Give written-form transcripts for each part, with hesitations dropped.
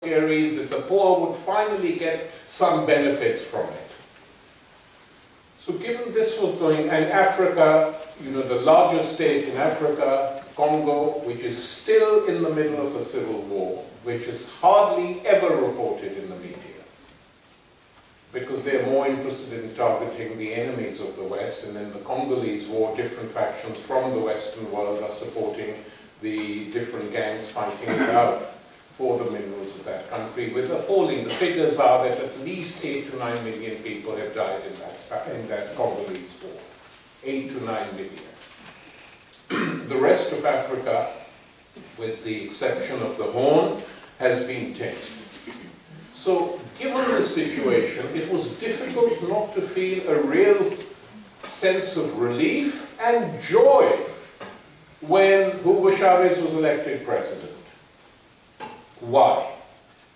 theories that the poor would finally get some benefits from it. So given this was going, and Africa, you know, the largest state in Africa, Congo, which is still in the middle of a civil war, which is hardly ever reported in the media, because they're more interested in targeting the enemies of the West, and in the Congolese war, different factions from the Western world are supporting the different gangs fighting it out for the minerals of that country, with appalling, the figures are that at least 8 to 9 million people have died in that Congolese war. 8 to 9 million. The rest of Africa, with the exception of the Horn, has been tamed. So, given the situation, it was difficult not to feel a real sense of relief and joy when Hugo Chavez was elected president. Why?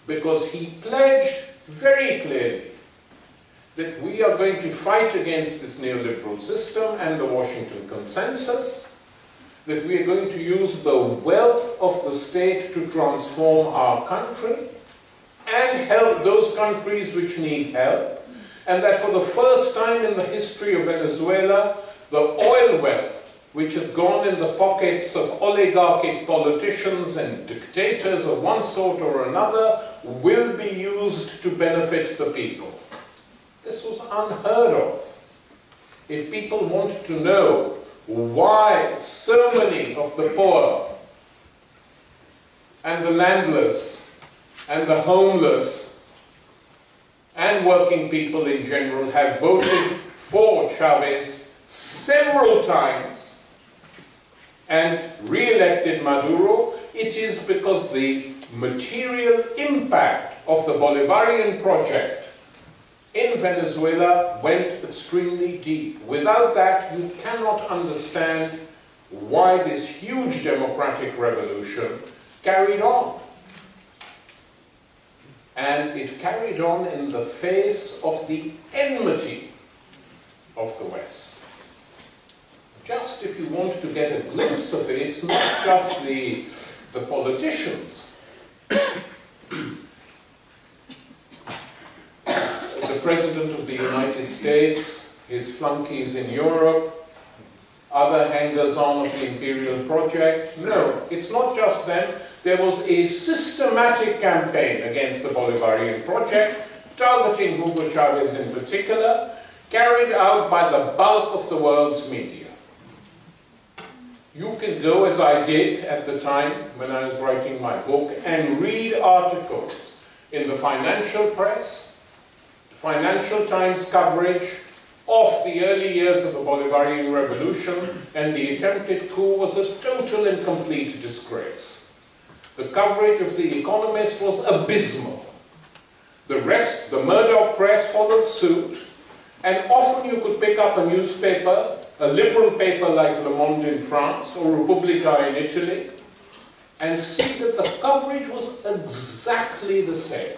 Because he pledged very clearly that we are going to fight against this neoliberal system and the Washington Consensus, that we are going to use the wealth of the state to transform our country and help those countries which need help, and that for the first time in the history of Venezuela, the oil wealth, which has gone in the pockets of oligarchic politicians and dictators of one sort or another, will be used to benefit the people. This was unheard of. If people want to know why so many of the poor and the landless and the homeless and working people in general have voted for Chavez several times and re-elected Maduro, it is because the material impact of the Bolivarian project in Venezuela went extremely deep. Without that, you cannot understand why this huge democratic revolution carried on. And it carried on in the face of the enmity of the West. Just if you want to get a glimpse of it, it's not just the politicians. The President of the United States, his flunkies in Europe, other hangers-on of the imperial project. No, it's not just them. There was a systematic campaign against the Bolivarian project, targeting Hugo Chavez in particular, carried out by the bulk of the world's media. You can go, as I did at the time when I was writing my book, and read articles in the financial press, the Financial Times coverage of the early years of the Bolivarian Revolution, and the attempted coup was a total and complete disgrace. The coverage of The Economist was abysmal. The rest, the Murdoch press followed suit, and often you could pick up a newspaper, a liberal paper like Le Monde in France or Repubblica in Italy, and see that the coverage was exactly the same.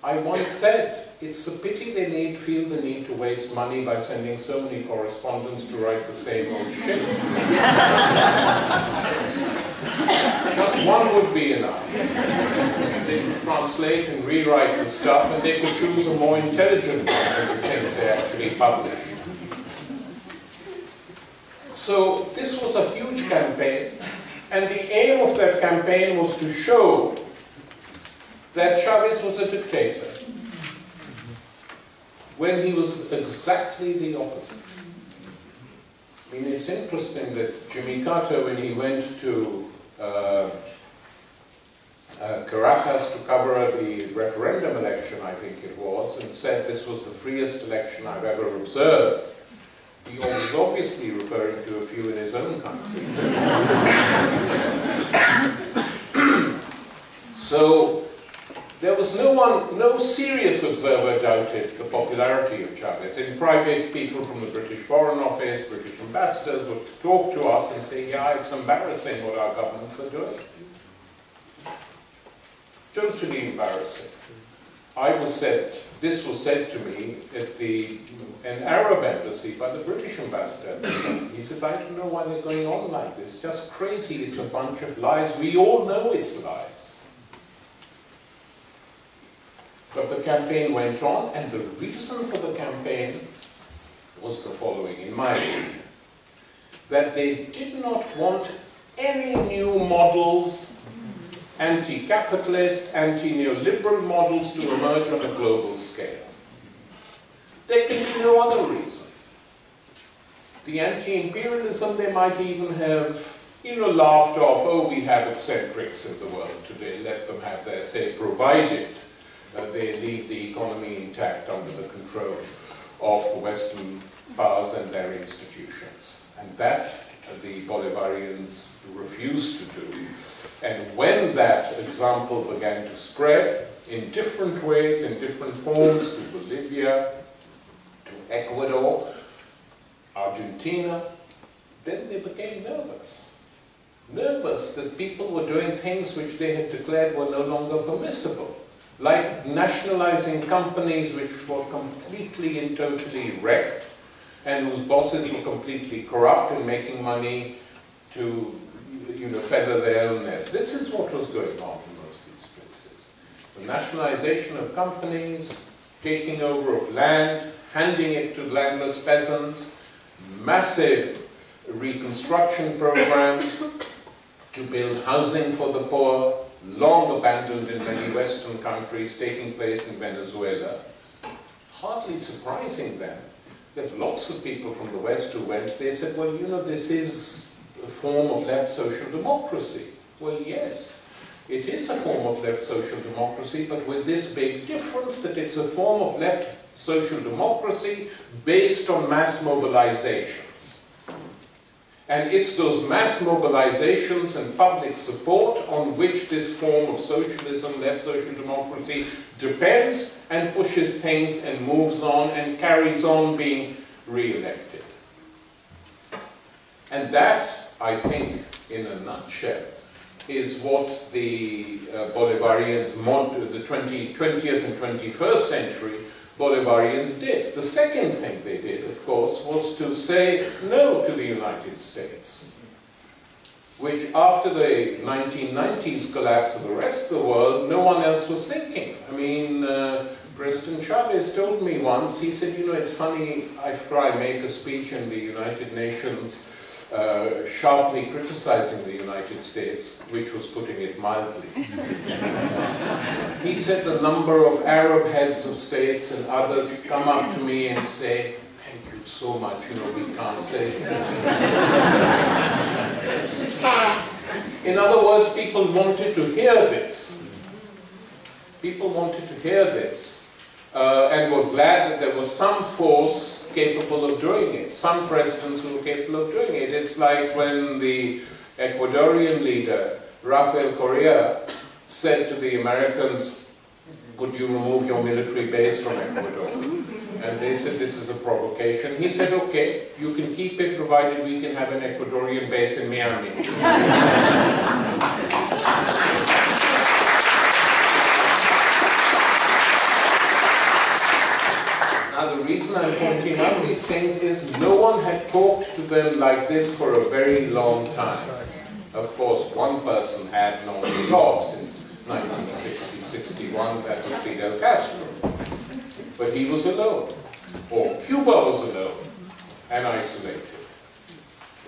I once said, it's a pity they feel the need to waste money by sending so many correspondents to write the same old shit. Just one would be enough. They could translate and rewrite the stuff, and they could choose a more intelligent one than the things they actually publish. So this was a huge campaign, and the aim of that campaign was to show that Chavez was a dictator, when he was exactly the opposite. I mean, it's interesting that Jimmy Carter, when he went to Caracas to cover the referendum election, I think it was, and said this was the freest election I've ever observed, he was obviously referring to a few in his own country. So there was no serious observer doubted the popularity of Chavez. In private, people from the British Foreign Office, British ambassadors would talk to us and say, yeah, it's embarrassing what our governments are doing. Totally embarrassing. This was said to me at an Arab embassy by the British ambassador. He says, I don't know why they're going on like this. Just crazy, it's a bunch of lies. We all know it's lies. campaign went on, and the reason for the campaign was the following, in my opinion, that they did not want any new models, anti-capitalist, anti-neoliberal models to emerge on a global scale. There can be no other reason. The anti-imperialism, they might even have, laughed off, oh, we have eccentrics in the world today, let them have their say, provided they leave the economy intact under the control of the Western powers and their institutions. And that the Bolivarians refused to do. And when that example began to spread in different ways, in different forms, to Bolivia, to Ecuador, Argentina, then they became nervous. Nervous that people were doing things which they had declared were no longer permissible, like nationalizing companies which were completely and totally wrecked, and whose bosses were completely corrupt and making money to, feather their own nest. This is what was going on in most of these places. The nationalization of companies, taking over of land, handing it to landless peasants, massive reconstruction programs to build housing for the poor, long abandoned in many Western countries, taking place in Venezuela. Hardly surprising then that lots of people from the West who went, they said, well, this is a form of left social democracy. Well, yes, it is a form of left social democracy, but with this big difference that it's a form of left social democracy based on mass mobilizations. And it's those mass mobilizations and public support on which this form of socialism, left social democracy, depends and pushes things and moves on and carries on being re-elected. And that, I think, in a nutshell, is what the Bolivarians, the 20th and 21st century Bolivarians did. The second thing they did, of course, was to say no to the United States, which after the 1990s collapse of the rest of the world, no one else was thinking. I mean, President Chavez told me once, he said, it's funny, after I make a speech in the United Nations sharply criticizing the United States, which was putting it mildly. He said the number of Arab heads of states and others come up to me and say, thank you so much, we can't say this. In other words, people wanted to hear this. People wanted to hear this. And were glad that there was some force capable of doing it, some presidents who were capable of doing it. It's like when the Ecuadorian leader, Rafael Correa, said to the Americans, could you remove your military base from Ecuador? And they said, this is a provocation. He said, okay, you can keep it provided we can have an Ecuadorian base in Miami. Now, the reason I'm pointing out these things is no one had talked to them like this for a very long time. Of course, one person had non-stop since 1960-61, that was Fidel Castro. But he was alone, or Cuba was alone and isolated.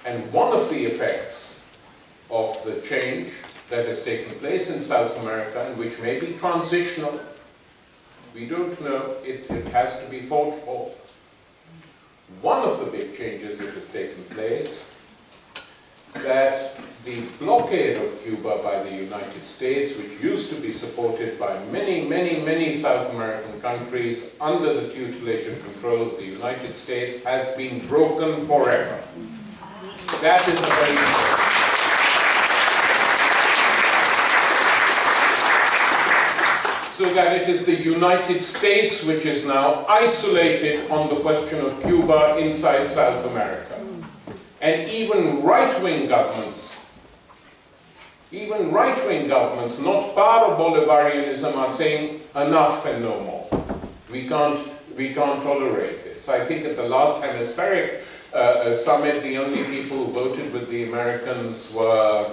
And one of the effects of the change that has taken place in South America, and which may be transitional, we don't know, it has to be fought for. One of the big changes that have taken place, that the blockade of Cuba by the United States, which used to be supported by many South American countries under the tutelage and control of the United States, has been broken forever. That is a very important. So that it is the United States which is now isolated on the question of Cuba inside South America. And even right-wing governments, not part of Bolivarianism, are saying enough and no more. We can't tolerate this. I think at the last hemispheric summit, the only people who voted with the Americans were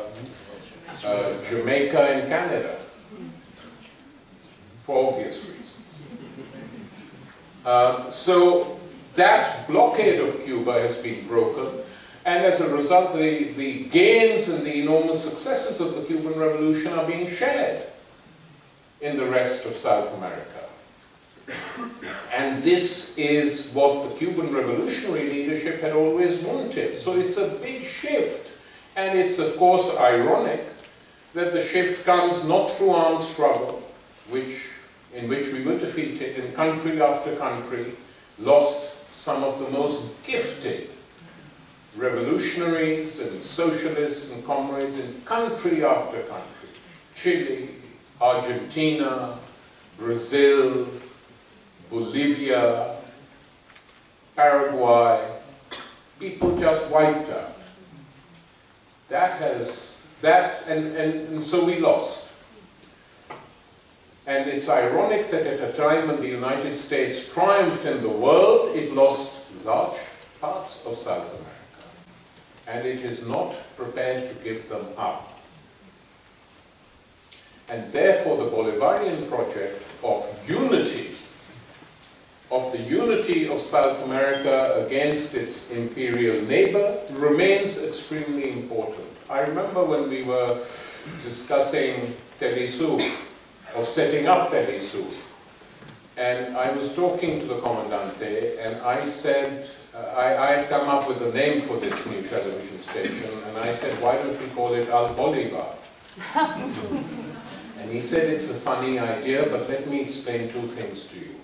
Jamaica and Canada, for obvious reasons. So that blockade of Cuba has been broken, and as a result, the gains and the enormous successes of the Cuban Revolution are being shared in the rest of South America. And this is what the Cuban revolutionary leadership had always wanted. So it's a big shift. And it's, of course, ironic that the shift comes not through armed struggle, in which we were defeated in country after country, lost some of the most gifted revolutionaries and socialists and comrades in country after country. Chile, Argentina, Brazil, Bolivia, Paraguay, people just wiped out. And so we lost. And it's ironic that at a time when the United States triumphed in the world, it lost large parts of South America. And it is not prepared to give them up. And therefore the Bolivarian project of unity, of the unity of South America against its imperial neighbor, remains extremely important. I remember when we were discussing Telesur, of setting up Telesur, and I was talking to the Comandante, and I said, I had come up with a name for this new television station, and I said, why don't we call it Al Bolivar? And he said, it's a funny idea, but let me explain two things to you.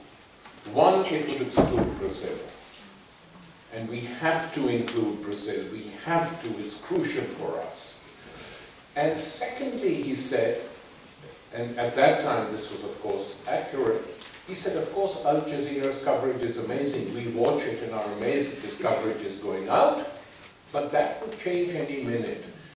One, it would exclude Brazil. And we have to include Brazil. We have to. It's crucial for us. And secondly, he said, and at that time this was of course accurate, he said, of course Al Jazeera's coverage is amazing. We watch it and are amazed that this coverage is going out, but that will change any minute.